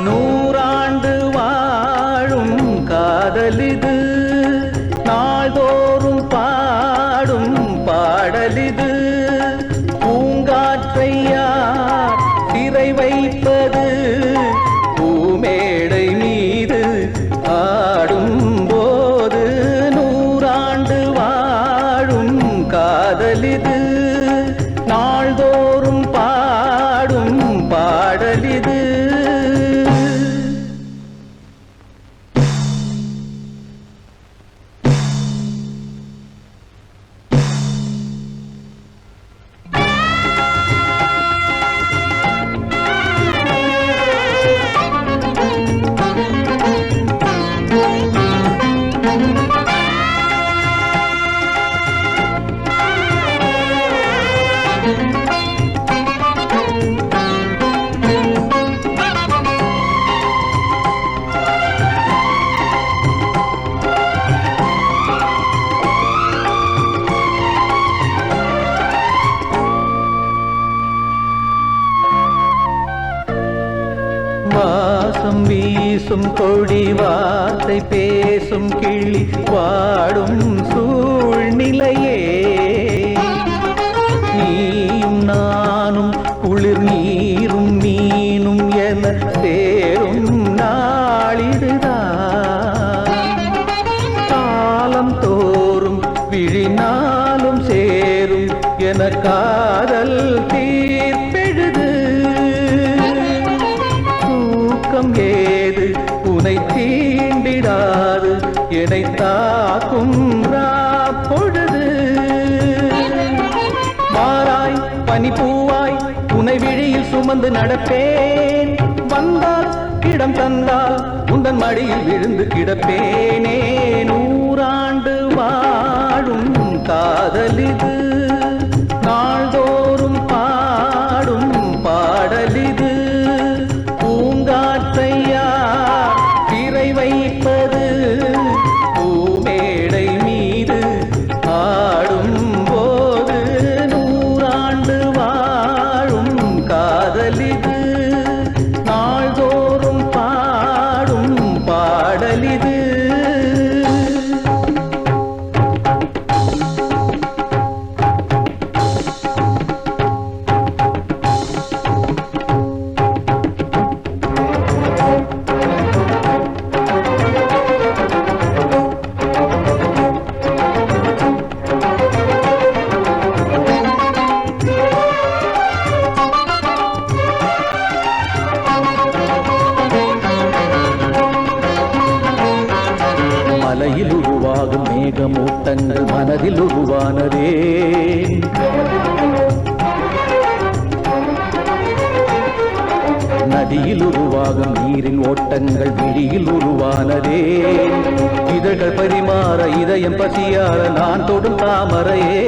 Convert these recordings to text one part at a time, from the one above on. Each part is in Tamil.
நூறாண்டு வாழும் காதலிது, நாள்தோறும் பாடும் பாடலிது. பூங்காற்றையார் சிறை வைப்பது, பூமேடை மீது ஆடும் போது. நூறாண்டு வாழும் காதலிது, நாள்தோறும் பாடும் பாடலிது. வாசம் வீசும் கொடி, வார்த்தை பேசும் கிளி, வாடும் சூழ்நிலையே. நீயும் நானும் குளிர் நீரும் மீனும் என சேரும் நாளிதுதான். காலம் தோறும் விழினாலும் சேரும் என காதல் தீர்ப்பெழுது. ஏது உனை தீண்டிடாது, என்னை தாக்கும் பொழுது. மாறாய் பனிப்பூவாய் உனை விழியில் சுமந்து நடப்பேன். வந்தால் இடம் தந்தால் உந்தன் மடியில் விழுந்து கிடப்பேனே. நூறாண்டு வாழும் காதலிது, நாள்தோறும் பாடும் பாடலிது. சிறை வைப்பது, பூமேடை மீது ஆடும் போது. நூறாண்டு வாழும் காதலிது, நாள்தோறும் பாடும் பாடலிது. மலையில் உருவாகும் மேகமூட்டங்கள் மனதில் உருவானதே. நதியில் உருவாகும் நீரின் ஓட்டங்கள் விழியில் உருவானதே. இதழ்கள் பரிமாற இதயம் பசியார நான் தொடும் தாமரையே.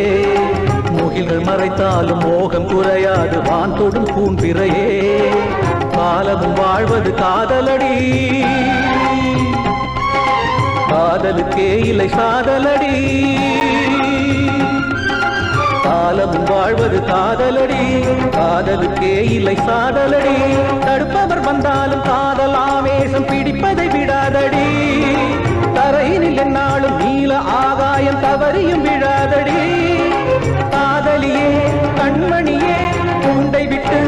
முகில்கள் மறைத்தாலும் மோகம் குறையாது வான் தொடும் பூம்பிறையே. காலமும் வாழ்வது காதலடி, காதலுக்கே இல்லை சாதலடி. காலமும் வாழ்வது காதலடி, காதலுக்கே இல்லை சாதலடி. தடுப்பவர் வந்தாலும் காதல் ஆவேசம் பிடிப்பதை விடாதடி. தரையினில் என்னாலும் நீல ஆகாயம் தவறியும் விழாதடி. காதலியே கண்மணியே, கூண்டை விட்டு